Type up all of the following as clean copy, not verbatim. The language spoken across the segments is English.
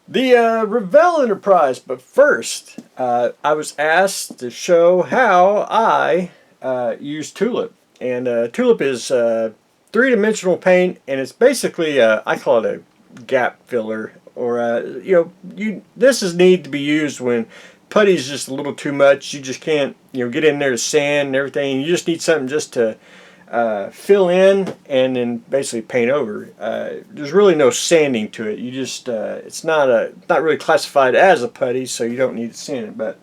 The Revell Enterprise, but first, I was asked to show how I use Tulip. And Tulip is three-dimensional paint, and it's basically, I call it a gap filler. Or, this is need to be used when putty's just a little too much. You just can't, get in there to sand and everything. You just need something just to fill in and then basically paint over. There's really no sanding to it. You just it's not really classified as a putty, so you don't need to sand it. But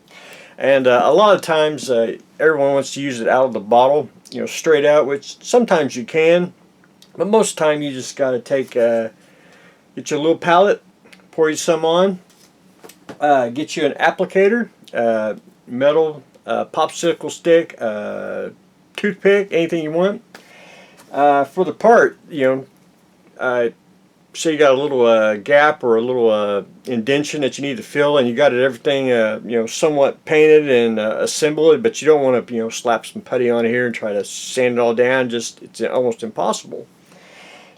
a lot of times everyone wants to use it out of the bottle, straight out, which sometimes you can, but most of the time you just got to take get your little palette, pour you some on, get you an applicator, metal popsicle stick, toothpick, anything you want. For the part, say you got a little gap or a little indentation that you need to fill, and you got everything, somewhat painted and assembled, but you don't want to, slap some putty on here and try to sand it all down. It's almost impossible.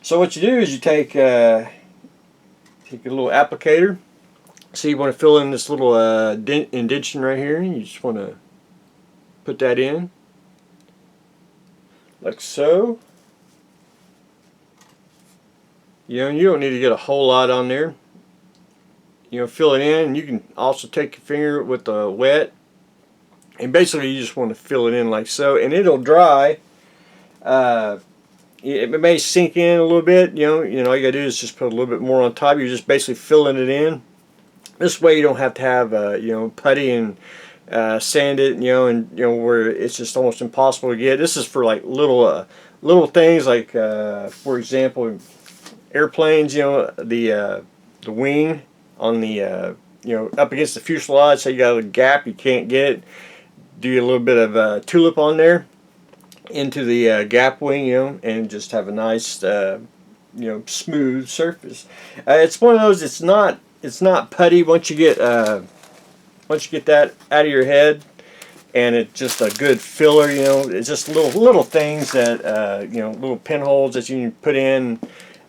So what you do is you take a little applicator. So you want to fill in this little indentation right here, and you just want to put that in. Like so. You don't need to get a whole lot on there. Fill it in. You can also take your finger with the wet, and basically you just want to fill it in like so, and it'll dry. It may sink in a little bit. All you gotta do is just put a little bit more on top. You're just basically filling it in. This way you don't have to have putty and sand it, where it's just almost impossible to get. This is for like little things, like for example, airplanes. The wing on the up against the fuselage. So you got a gap, you can't get it. Do a little bit of tulip on there into the gap wing, and just have a nice smooth surface. It's one of those. It's not putty once you get that out of your head, and it's just a good filler. It's just little things that little pinholes that you can put in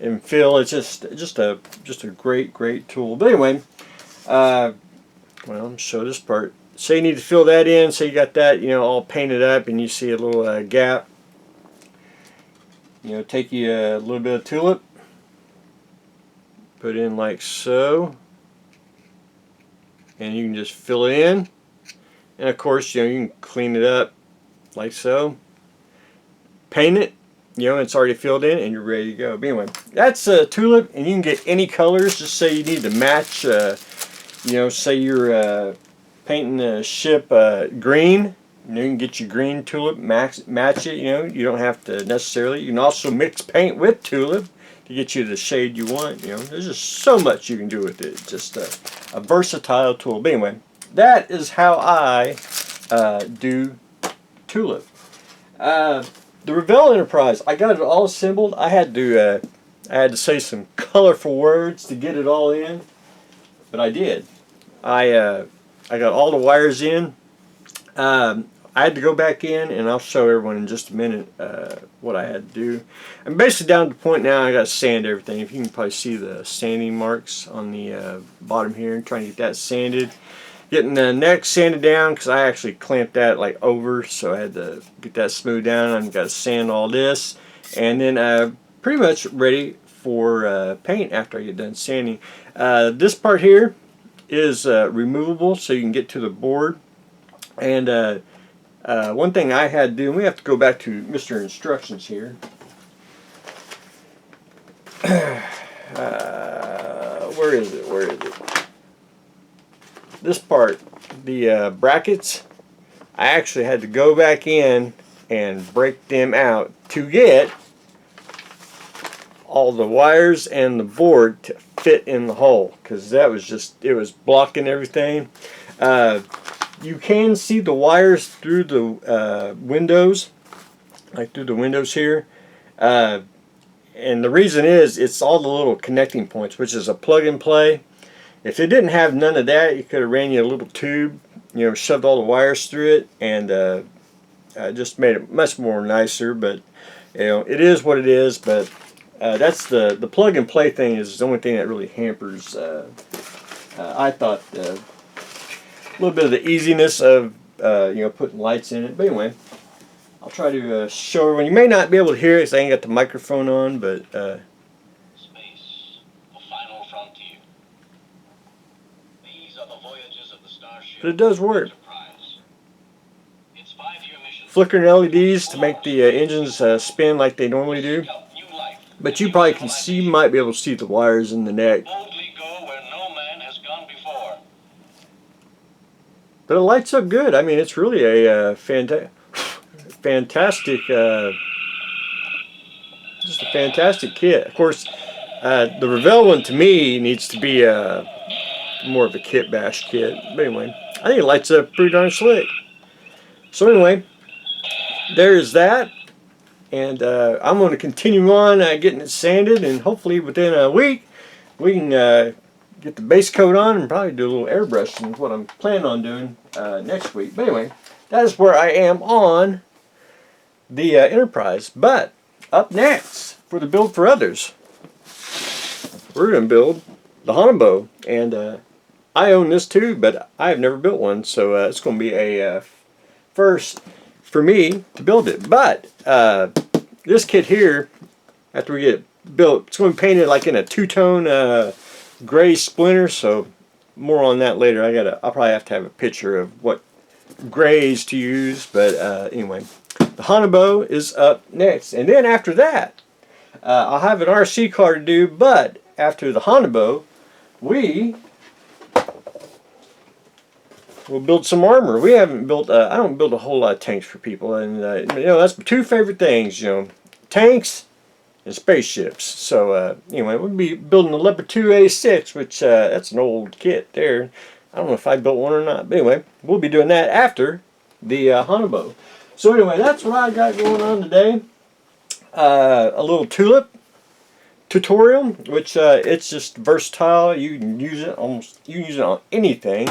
and fill. It's just a great tool. But anyway, well, show this part. Say you need to fill that in. So you got that all painted up, and you see a little gap. Take you a little bit of tulip, put in like so. And you can just fill it in, and of course you can clean it up like so, paint it, it's already filled in, and you're ready to go. But anyway, that's tulip, and you can get any colors. Just say you need to match, say you're painting a ship green, you can get your green tulip, match it. You don't have to necessarily. You can also mix paint with tulip to get you the shade you want. There's just so much you can do with it. Just a versatile tool. But anyway, that is how I do tulip. The Revell Enterprise, I got it all assembled. I had to say some colorful words to get it all in, but I did. I got all the wires in. I had to go back in, and I'll show everyone in just a minute what I had to do. I'm basically down to the point now I got to sand everything. If you can probably see the sanding marks on the bottom here, I'm trying to get that sanded. Getting the neck sanded down, because I actually clamped that like over, so I had to get that smoothed down. I've got to sand all this, and then pretty much ready for paint after I get done sanding. This part here is removable, so you can get to the board. And one thing I had to do, and we have to go back to Mr. Instructions here. Where is it? This part, the brackets, I actually had to go back in and break them out to get all the wires and the board to fit in the hole, because it was blocking everything. You can see the wires through the windows, like through the windows here. And the reason is, it's all the little connecting points, which is a plug and play. If it didn't have none of that, you could have ran you a little tube, shoved all the wires through it, and just made it much more nicer. But it is what it is. But that's the plug and play thing is the only thing that really hampers I thought a little bit of the easiness of putting lights in it. But anyway, I'll try to show everyone. You may not be able to hear it because I ain't got the microphone on, but Space, the final frontier. These are the voyages of the starship. but it does work. Enterprise. Its 5-year mission. Flickering LEDs to make the engines spin like they normally do. But you probably can see, you might be able to see the wires in the neck. Boldly go where no man has gone before. But it lights up good. I mean, it's really a fantastic, just a fantastic kit. Of course, the Revell one to me needs to be more of a kit bash kit. But anyway, I think it lights up pretty darn slick. So anyway, there's that. And I'm going to continue on getting it sanded, and hopefully within a week we can get the base coat on and probably do a little airbrushing, is what I'm planning on doing next week. But anyway, that is where I am on the Enterprise. But up next, for the build for others, we're going to build the Haunebu. And I own this too, but I have never built one, so it's going to be a first for me to build it. But this kit here, after we get it built, it's going to be painted like in a two-tone gray splinter, so more on that later. I'll probably have to have a picture of what grays to use, but anyway, the Haunebu is up next. And then after that, I'll have an RC car to do, but after the Haunebu, we we'll build some armor. We haven't built, I don't build a whole lot of tanks for people, and that's my two favorite things, tanks and spaceships. So anyway, we'll be building the Leopard 2A6, which that's an old kit there. I don't know if I built one or not, but anyway, we'll be doing that after the Haunebu. So anyway, that's what I got going on today. A little Tulip tutorial, which it's just versatile. You can use it on anything.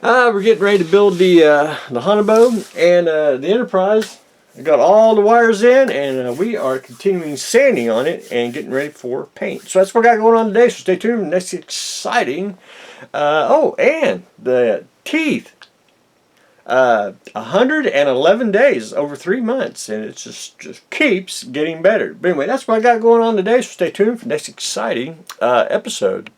We're getting ready to build the Haunebu and the Enterprise. I got all the wires in, and we are continuing sanding on it and getting ready for paint. So that's what I got going on today, so stay tuned. That's exciting. Oh, and the teeth. 111 days, over 3 months, and it just keeps getting better. But anyway, that's what I got going on today, so stay tuned for the next exciting episode.